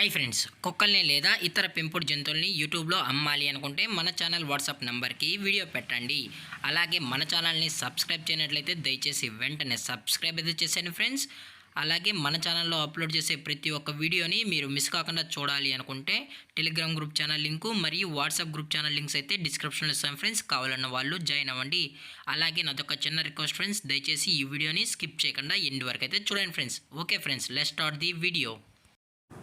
Hi friends, కుక్కల్ని లేదా ఇతర పెంపుడు జంతువుల్ని యూట్యూబ్లో అమ్మాలి అనుకుంటే మన ఛానల్ వాట్సాప్ నెంబర్కి వీడియో పెట్టండి. అలాగే మన ఛానల్ని సబ్స్క్రైబ్ చేయనట్లయితే దయచేసి వెంటనే సబ్స్క్రైబ్ అయితే చేసేయండి ఫ్రెండ్స్. అలాగే మన ఛానల్లో అప్లోడ్ చేసే ప్రతి ఒక్క వీడియోని మీరు మిస్ కాకుండా చూడాలి అనుకుంటే టెలిగ్రామ్ గ్రూప్ ఛానల్ లింకు మరియు వాట్సాప్ గ్రూప్ ఛానల్ లింక్స్ అయితే డిస్క్రిప్షన్లో ఇస్తాను ఫ్రెండ్స్. కావాలన్న వాళ్ళు జాయిన్ అవ్వండి. అలాగే నాదొక చిన్న రిక్వెస్ట్ ఫ్రెండ్స్, దయచేసి ఈ వీడియోని స్కిప్ చేయకుండా ఎండ్ వరకు అయితే చూడండి friends. Okay friends, let's start the video.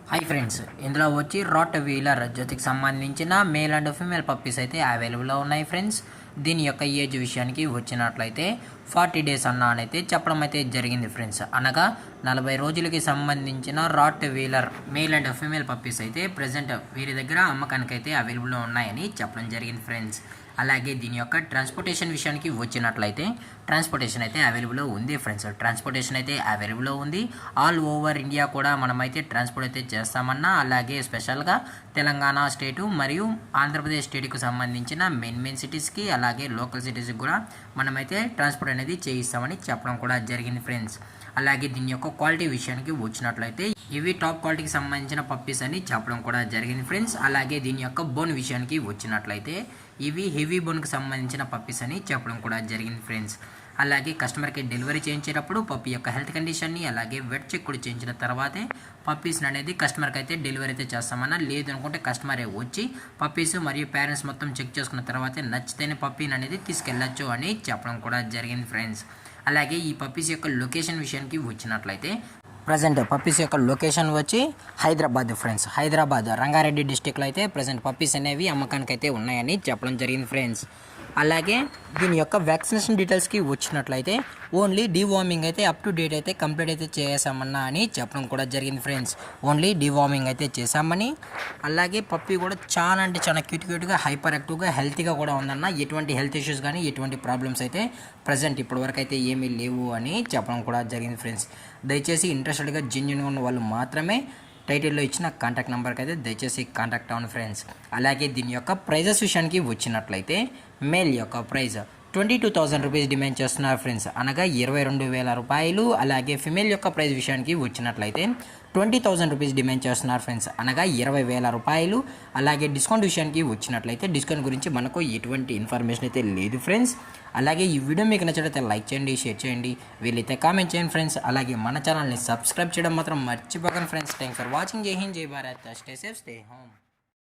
Hi friends, ఇందులో వచ్చి రాట్ వీలర్ జొతికి సంబంధించిన మేల్ అండ్ ఫీమేల్ పప్పీస్ అయితే అవైలబుల్లో ఉన్నాయి ఫ్రెండ్స్. దీని యొక్క ఏజ్ విషయానికి వచ్చినట్లయితే 40 డేస్ అయితే చెప్పడం అయితే జరిగింది ఫ్రెండ్స్. అనగా 40 రోజులకి సంబంధించిన rottweiler male and female puppies అయితే ప్రజెంట్ వీరి దగ్గర అమ్మకానికి అయితే అవైలబుల్లో ఉన్నాయని చెప్పడం జరిగింది ఫ్రెండ్స్. అలాగే దీని యొక్క ట్రాన్స్పోర్టేషన్ విషయానికి వచ్చినట్లయితే ట్రాన్స్పోర్టేషన్ అయితే అవైలబుల్లో ఉంది ఫ్రెండ్స్. ట్రాన్స్పోర్టేషన్ అయితే అవైలబుల్లో ఉంది. ఆల్ ఓవర్ ఇండియా కూడా మనమైతే ట్రాన్స్పోర్ట్ అయితే చేస్తామన్నా, అలాగే స్పెషల్గా తెలంగాణ స్టేటు మరియు ఆంధ్రప్రదేశ్ స్టేట్కి సంబంధించిన మెయిన్ సిటీస్కి అలాగే లోకల్ సిటీస్కి కూడా మనమైతే ట్రాన్స్పోర్ట్ అనేది చేయిస్తామని చెప్పడం కూడా జరిగింది ఫ్రెండ్స్. అలాగే దీని యొక్క క్వాలిటీ విషయానికి వచ్చినట్లయితే ఇవి టాప్ క్వాలిటీకి సంబంధించిన పప్పీస్ అని చెప్పడం కూడా జరిగింది ఫ్రెండ్స్. అలాగే దీని యొక్క బోన్ విషయానికి వచ్చినట్లయితే ఇవి హెవీ బోన్కి సంబంధించిన పప్పీస్ అని చెప్పడం కూడా జరిగింది ఫ్రెండ్స్. అలాగే కస్టమర్కి డెలివరీ చేయించేటప్పుడు పప్పీ యొక్క హెల్త్ కండిషన్ని అలాగే వెట్ చెక్ కూడా చేయించిన తర్వాతే పప్పీస్ని అనేది కస్టమర్కి అయితే డెలివరీ అయితే చేస్తామన్నా, లేదు అనుకుంటే కస్టమరే వచ్చి పప్పీస్ మరియు పేరెంట్స్ మొత్తం చెక్ చేసుకున్న తర్వాతే నచ్చితేనే పప్పీని అనేది తీసుకెళ్ళచ్చు అని చెప్పడం కూడా జరిగింది ఫ్రెండ్స్. అలాగే ఈ పప్పీస్ యొక్క లొకేషన్ విషయానికి వచ్చినట్లయితే ప్రజెంట్ పప్పీస్ యొక్క లొకేషన్ వచ్చి హైదరాబాద్ ఫ్రెండ్స్. హైదరాబాద్ రంగారెడ్డి డిస్టిక్లో అయితే ప్రజెంట్ పప్పీస్ అనేవి అమ్మకానికి అయితే ఉన్నాయని చెప్పడం జరిగింది ఫ్రెండ్స్. అలాగే దీని యొక్క వ్యాక్సినేషన్ డీటెయిల్స్కి వచ్చినట్లయితే ఓన్లీ డీవార్మింగ్ అయితే అప్ టు డేట్ అయితే కంప్లీట్ అయితే చేసామన్నా అని చెప్పడం కూడా జరిగింది ఫ్రెండ్స్. ఓన్లీ డీవార్మింగ్ అయితే చేసామని, అలాగే పప్పీ కూడా చాలా అంటే చాలా క్యూట్గా హైపర్ యాక్టివ్గా హెల్తీగా కూడా ఉందన్న. ఎటువంటి హెల్త్ ఇష్యూస్ కానీ ఎటువంటి ప్రాబ్లమ్స్ అయితే ప్రజెంట్ ఇప్పటివరకు అయితే ఏమీ లేవు అని చెప్పడం కూడా జరిగింది ఫ్రెండ్స్. దయచేసి ఇంట్రెస్టెడ్గా జెన్యూన్గా ఉన్న వాళ్ళు మాత్రమే టైటిల్లో ఇచ్చిన కాంటాక్ట్ నెంబర్కి అయితే దయచేసి కాంటాక్ట్ అవ్వండి ఫ్రెండ్స్. అలాగే దీని యొక్క ప్రైజెస్ విషయానికి వచ్చినట్లయితే మేల్ యొక్క ప్రైజ్ 22,000 రూపీస్ డిమాండ్ చేస్తున్నారు ఫ్రెండ్స్, అనగా 22,000 రూపాయలు. అలాగే ఫిమేల్ యొక్క ప్రైస్ విషయానికి వచ్చినట్లయితే 20,000 రూపీస్ డిమాండ్ చేస్తున్నారు ఫ్రెండ్స్, అనగా 20,000 రూపాయలు. అలాగే డిస్కౌంట్ విషయానికి వచ్చినట్లయితే డిస్కౌంట్ గురించి మనకు ఎటువంటి ఇన్ఫర్మేషన్ అయితే లేదు ఫ్రెండ్స్. అలాగే ఈ వీడియో మీకు నచ్చినట్లయితే లైక్ చేయండి, షేర్ చేయండి, వీలైతే కామెంట్ చేయండి ఫ్రెండ్స్. అలాగే మన ఛానల్ని సబ్స్క్రైబ్ చేయడం మాత్రం మర్చిపోకండి ఫ్రెండ్స్. Thanks for watching. జై హింద్, జై Bharat, stay safe, stay home.